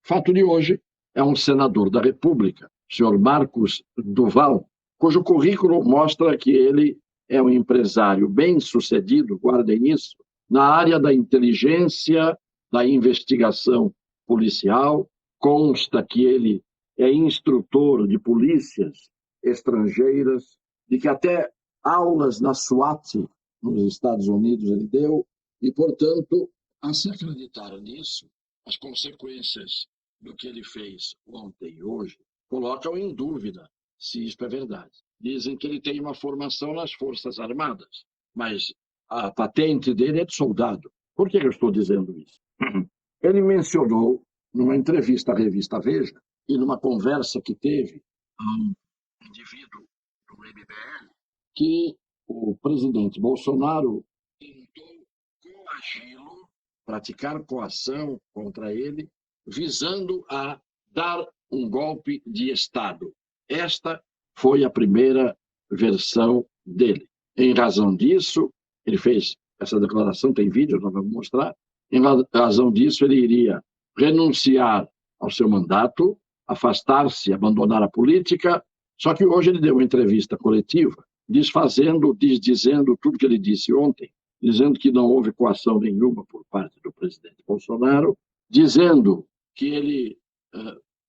Fato de hoje é um senador da República, o senhor Marcos Duval, cujo currículo mostra que ele é um empresário bem-sucedido, guardem isso, na área da inteligência, da investigação policial. Consta que ele é instrutor de polícias estrangeiras, de que até aulas na SWAT, nos Estados Unidos, ele deu, e, portanto, a se acreditar nisso, as consequências do que ele fez ontem e hoje colocam em dúvida se isto é verdade. Dizem que ele tem uma formação nas Forças Armadas, mas a patente dele é de soldado. Por que eu estou dizendo isso? Ele mencionou, numa entrevista à revista Veja, e numa conversa que teve a um indivíduo do MBL, que o presidente Bolsonaro tentou coagi-lo, praticar coação contra ele, visando a dar um golpe de Estado. Esta foi a primeira versão dele. Em razão disso, ele fez essa declaração, tem vídeo, nós vamos mostrar. Em razão disso, ele iria renunciar ao seu mandato, afastar-se, abandonar a política. Só que hoje ele deu uma entrevista coletiva, desdizendo tudo que ele disse ontem, dizendo que não houve coação nenhuma por parte do presidente Bolsonaro, dizendo que ele,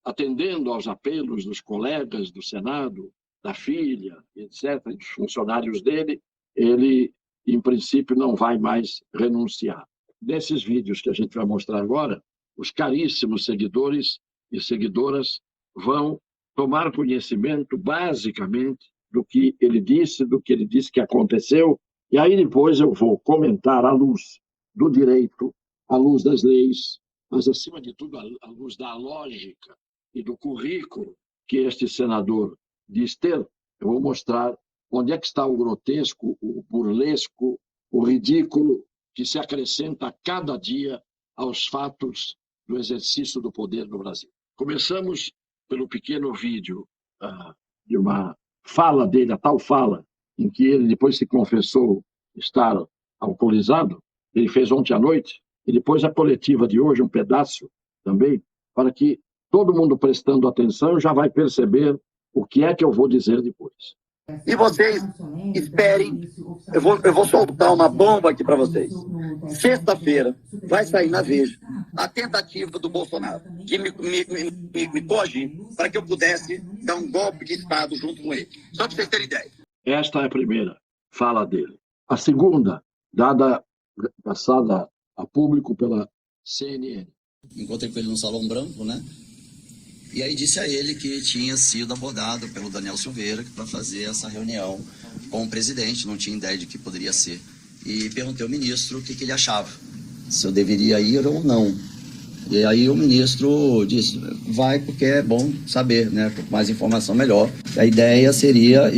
atendendo aos apelos dos colegas do Senado, da filha, etc., dos funcionários dele, ele, em princípio, não vai mais renunciar. Nesses vídeos que a gente vai mostrar agora, os caríssimos seguidores e seguidoras vão tomar conhecimento, basicamente, do que ele disse que aconteceu, e aí depois eu vou comentar à luz do direito, à luz das leis, mas, acima de tudo, à luz da lógica e do currículo que este senador diz ter. Eu vou mostrar onde é que está o grotesco, o burlesco, o ridículo que se acrescenta a cada dia aos fatos do exercício do poder no Brasil. Começamos pelo pequeno vídeo de uma fala dele, a tal fala, em que ele depois se confessou estar alcoolizado. Ele fez ontem à noite, e depois a coletiva de hoje, um pedaço também, para que todo mundo prestando atenção já vai perceber o que é que eu vou dizer depois. E vocês esperem, eu vou soltar uma bomba aqui para vocês. Sexta-feira vai sair na Veja a tentativa do Bolsonaro de me coagir para que eu pudesse dar um golpe de Estado junto com ele. Só para vocês terem ideia. Esta é a primeira fala dele. A segunda, passada a público pela CNN. Encontrei com ele no Salão Branco, né? E aí disse a ele que tinha sido abordado pelo Daniel Silveira para fazer essa reunião com o presidente, não tinha ideia de que poderia ser. E perguntei ao ministro o que ele achava, se eu deveria ir ou não. E aí o ministro disse, vai porque é bom saber, né? Quanto mais informação, melhor. A ideia seria,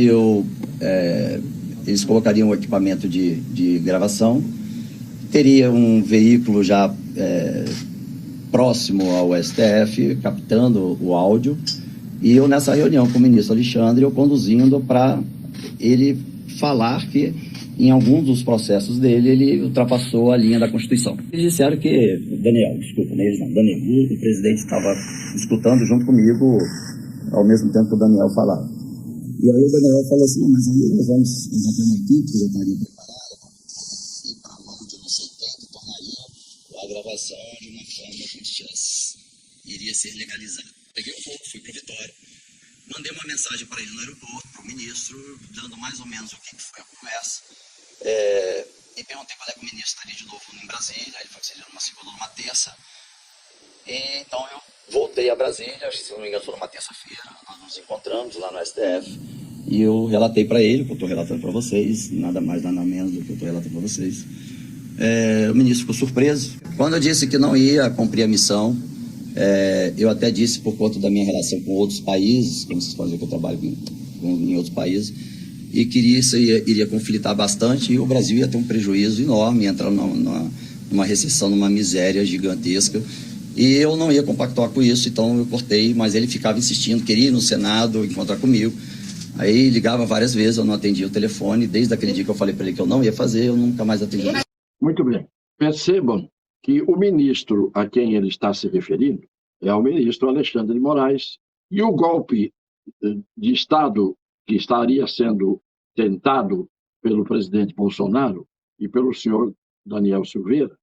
eles colocariam o equipamento de gravação, teria um veículo já próximo ao STF, captando o áudio, e eu nessa reunião com o ministro Alexandre, eu conduzindo para ele falar que em alguns dos processos dele, ele ultrapassou a linha da Constituição. Eles disseram que, Daniel, o presidente estava escutando junto comigo, ao mesmo tempo que o Daniel falava. E aí o Daniel falou assim, mas aí nós vamos ter uma equipe que já estaria preparada, e para onde não sei quem, que tornaria a gravação de uma forma que iria ser legalizada. Peguei o voo, fui para Vitória, mandei uma mensagem para ele no aeroporto, para o ministro, dando mais ou menos o que foi a conversa. E perguntei quando é que o ministro estaria de novo em Brasília. Ele falou que seria numa segunda ou numa terça. E então eu voltei a Brasília, acho que se não me engano foi numa terça-feira. Nós nos encontramos lá no STF. E eu relatei para ele, que eu estou relatando para vocês, nada mais, nada menos do que eu estou relatando para vocês. O ministro ficou surpreso. Quando eu disse que não ia cumprir a missão, eu até disse por conta da minha relação com outros países, como vocês podem ver que eu trabalho em outros países, e que isso iria conflitar bastante, e o Brasil ia ter um prejuízo enorme, entrar numa recessão, numa miséria gigantesca, e eu não ia compactuar com isso, então eu cortei, mas ele ficava insistindo, queria ir no Senado, encontrar comigo, aí ligava várias vezes, eu não atendia o telefone, desde aquele dia que eu falei para ele que eu não ia fazer, eu nunca mais atendi. Muito bem. Percebam que o ministro a quem ele está se referindo é o ministro Alexandre de Moraes. E o golpe de Estado que estaria sendo tentado pelo presidente Bolsonaro e pelo senhor Daniel Silveira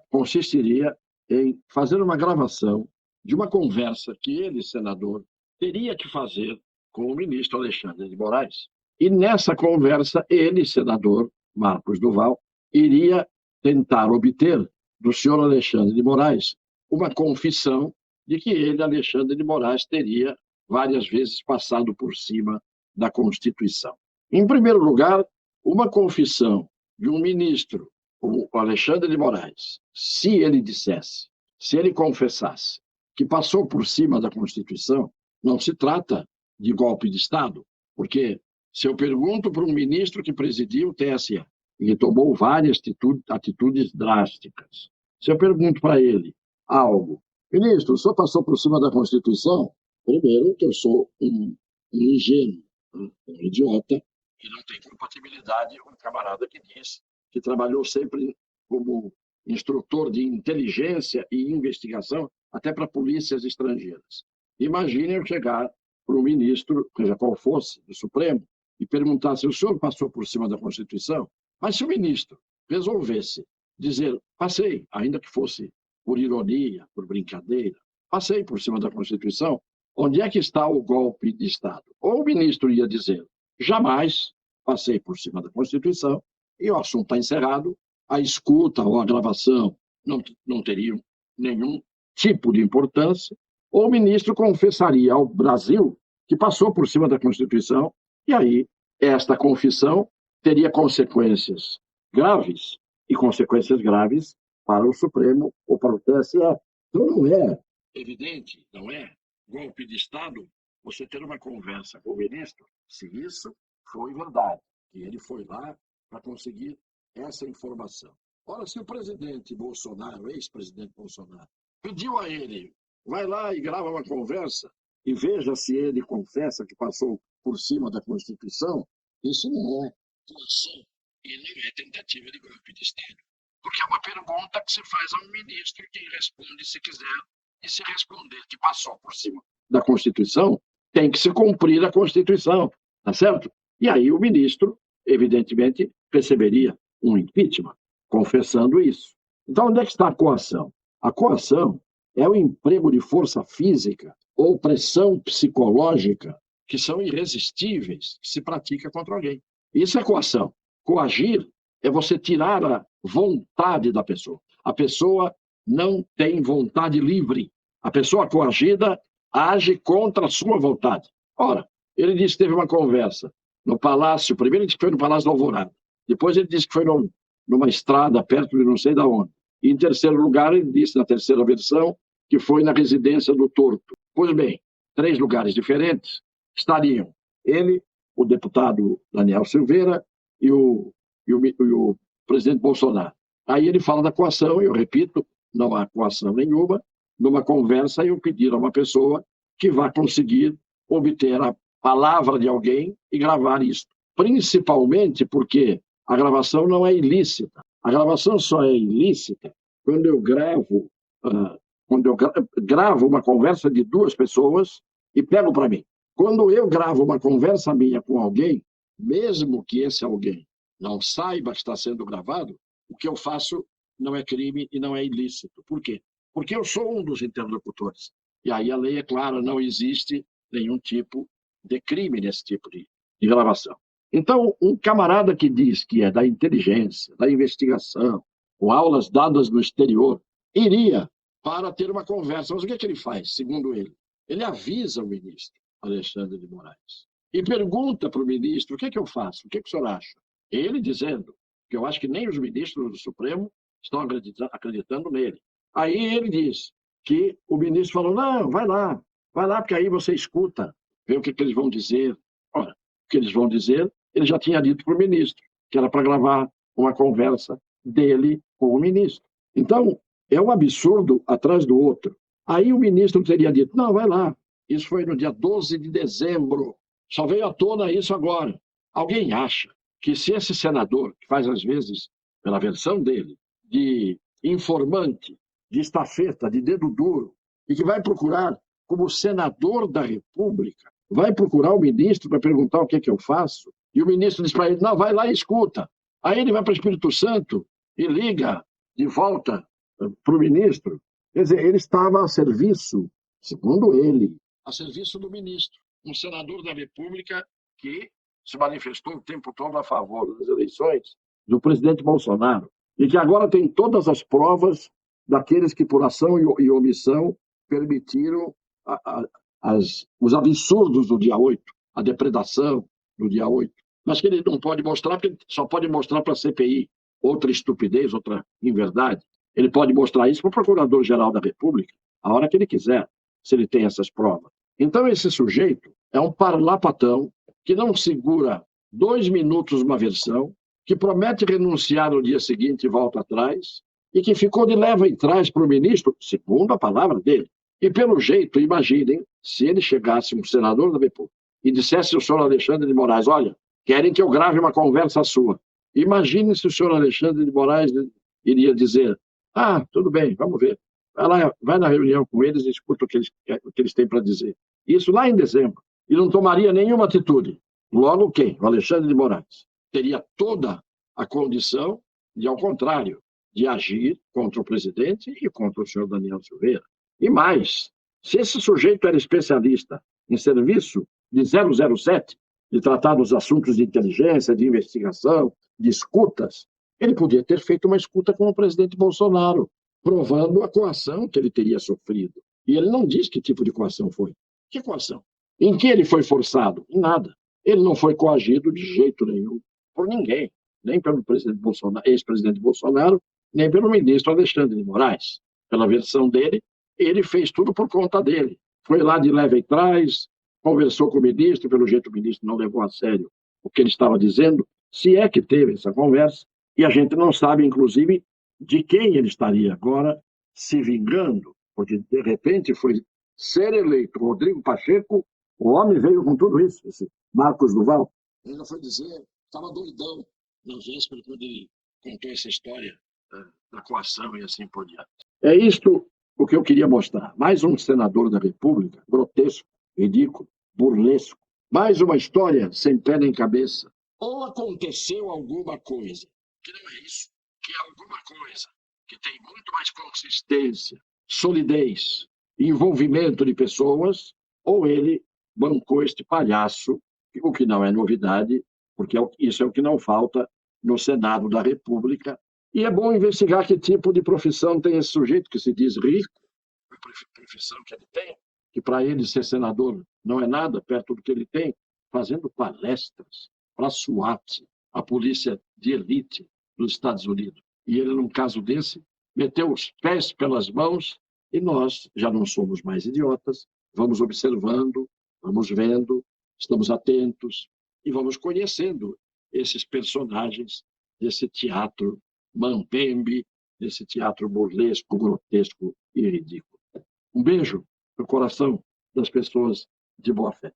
consistiria em fazer uma gravação de uma conversa que ele, senador, teria que fazer com o ministro Alexandre de Moraes. E nessa conversa, ele, senador Marcos Duval, iria tentar obter do senhor Alexandre de Moraes uma confissão de que ele, Alexandre de Moraes, teria várias vezes passado por cima da Constituição. Em primeiro lugar, uma confissão de um ministro, como o Alexandre de Moraes, se ele dissesse, se ele confessasse que passou por cima da Constituição, não se trata de golpe de Estado, porque se eu pergunto para um ministro que presidiu o TSE, e tomou várias atitudes drásticas, se eu pergunto para ele algo, ministro, o senhor passou por cima da Constituição? Primeiro, que eu sou um ingênuo, um idiota, que não tem compatibilidade com um camarada que diz que trabalhou sempre como instrutor de inteligência e investigação, até para polícias estrangeiras. Imagine eu chegar para o ministro, seja qual fosse, do Supremo, e perguntar se o senhor passou por cima da Constituição. Mas se o ministro resolvesse dizer, passei, ainda que fosse por ironia, por brincadeira, passei por cima da Constituição, onde é que está o golpe de Estado? Ou o ministro ia dizer, jamais passei por cima da Constituição, e o assunto está encerrado, a escuta ou a gravação não teriam nenhum tipo de importância, ou o ministro confessaria ao Brasil que passou por cima da Constituição, e aí esta confissão teria consequências graves, e consequências graves para o Supremo ou para o TSE. Então não é evidente, não é golpe de Estado você ter uma conversa com o ministro, se isso foi verdade, que ele foi lá para conseguir essa informação. Ora, se o presidente Bolsonaro, ex-presidente Bolsonaro, pediu a ele, vai lá e grava uma conversa e veja se ele confessa que passou por cima da Constituição, isso não é coação e não é tentativa de golpe de Estado. Porque é uma pergunta que se faz a um ministro que responde se quiser, e se responder que passou por cima da Constituição, tem que se cumprir a Constituição, tá certo? E aí o ministro, evidentemente, receberia um impeachment, confessando isso. Então, onde é que está a coação? A coação é o emprego de força física ou pressão psicológica que são irresistíveis, que se pratica contra alguém. Isso é coação. Coagir é você tirar a vontade da pessoa. A pessoa não tem vontade livre. A pessoa coagida age contra a sua vontade. Ora, ele disse que teve uma conversa no Palácio, primeiro ele disse que foi no Palácio do Alvorada, depois ele disse que foi numa estrada perto de não sei de onde. E em terceiro lugar, ele disse, na terceira versão, que foi na residência do Torto. Pois bem, 3 lugares diferentes estariam ele, o deputado Daniel Silveira e o presidente Bolsonaro. Aí ele fala da coação, e eu repito, não há coação nenhuma. Numa conversa, eu pedir a uma pessoa que vá conseguir obter a palavra de alguém e gravar isso. Principalmente porque a gravação não é ilícita. A gravação só é ilícita quando eu gravo uma conversa de 2 pessoas e pego para mim. Quando eu gravo uma conversa minha com alguém, mesmo que esse alguém não saiba que está sendo gravado, o que eu faço não é crime e não é ilícito. Por quê? Porque eu sou um dos interlocutores. E aí a lei é clara, não existe nenhum tipo de crime nesse tipo de gravação. Então, um camarada que diz que é da inteligência, da investigação, com aulas dadas no exterior, iria para ter uma conversa. Mas o que é que ele faz, segundo ele? Ele avisa o ministro Alexandre de Moraes e pergunta para o ministro, o que é que eu faço? O que é que o senhor acha? Ele dizendo, que eu acho que nem os ministros do Supremo estão acreditando nele. Aí ele diz que o ministro falou, não, vai lá, porque aí você escuta, vê o que eles vão dizer. Ora, o que eles vão dizer, ele já tinha dito para o ministro, que era para gravar uma conversa dele com o ministro. Então, é um absurdo atrás do outro. Aí o ministro teria dito, não, vai lá. Isso foi no dia 12 de dezembro. Só veio à tona isso agora. Alguém acha que se esse senador, que faz às vezes, pela versão dele, de informante, de estafeta, de dedo duro, e que vai procurar, como senador da República, vai procurar o ministro para perguntar o que é que eu faço, e o ministro diz para ele, não, vai lá e escuta. Aí ele vai para o Espírito Santo e liga de volta para o ministro. Quer dizer, ele estava a serviço, segundo ele, a serviço do ministro, um senador da República que se manifestou o tempo todo a favor das eleições do presidente Bolsonaro, e que agora tem todas as provas daqueles que, por ação e omissão, permitiram os absurdos do dia 8, a depredação do dia 8. Mas que ele não pode mostrar, porque ele só pode mostrar para a CPI outra estupidez, outra inverdade. Ele pode mostrar isso para o Procurador-Geral da República, a hora que ele quiser, se ele tem essas provas. Então, esse sujeito é um parlapatão que não segura 2 minutos uma versão, que promete renunciar no dia seguinte e volta atrás, e que ficou de leva e trás para o ministro, segundo a palavra dele. E, pelo jeito, imaginem, se ele chegasse, um senador da República, e dissesse ao senhor Alexandre de Moraes, olha, querem que eu grave uma conversa sua. Imagine se o senhor Alexandre de Moraes iria dizer, tudo bem, vamos ver. Vai na reunião com eles e escuta o que eles têm para dizer. Isso lá em dezembro. E não tomaria nenhuma atitude. Logo quem? O Alexandre de Moraes. Teria toda a condição de, ao contrário, de agir contra o presidente e contra o senhor Daniel Silveira. E mais, se esse sujeito era especialista em serviço de 007, de tratar dos assuntos de inteligência, de investigação, de escutas, ele podia ter feito uma escuta com o presidente Bolsonaro, provando a coação que ele teria sofrido. E ele não diz que tipo de coação foi. Que coação? Em que ele foi forçado? Em nada. Ele não foi coagido de jeito nenhum, por ninguém, nem pelo presidente Bolsonaro, ex-presidente Bolsonaro, nem pelo ministro Alexandre de Moraes. Pela versão dele, ele fez tudo por conta dele. Foi lá de leva e trás, conversou com o ministro, pelo jeito o ministro não levou a sério o que ele estava dizendo, se é que teve essa conversa, e a gente não sabe, inclusive, de quem ele estaria agora se vingando, porque de repente foi ser eleito Rodrigo Pacheco, o homem veio com tudo isso, esse Marcos Duval. Ele ainda foi dizer, estava doidão na véspera quando ele contou essa história da coação e assim por diante. É isto o que eu queria mostrar. Mais um senador da República, grotesco, ridículo, burlesco. Mais uma história sem pé nem cabeça. Ou aconteceu alguma coisa, que não é isso, que é alguma coisa que tem muito mais consistência, solidez, envolvimento de pessoas, ou ele bancou este palhaço, o que não é novidade, porque isso é o que não falta no Senado da República. E é bom investigar que tipo de profissão tem esse sujeito que se diz rico, a profissão que ele tem, que para ele ser senador não é nada perto do que ele tem, fazendo palestras para a SWAT, a polícia de elite dos Estados Unidos. E ele, num caso desse, meteu os pés pelas mãos e nós já não somos mais idiotas, vamos observando, vamos vendo, estamos atentos e vamos conhecendo esses personagens desse teatro mambembe, desse teatro burlesco, grotesco e ridículo. Um beijo no coração das pessoas de boa fé.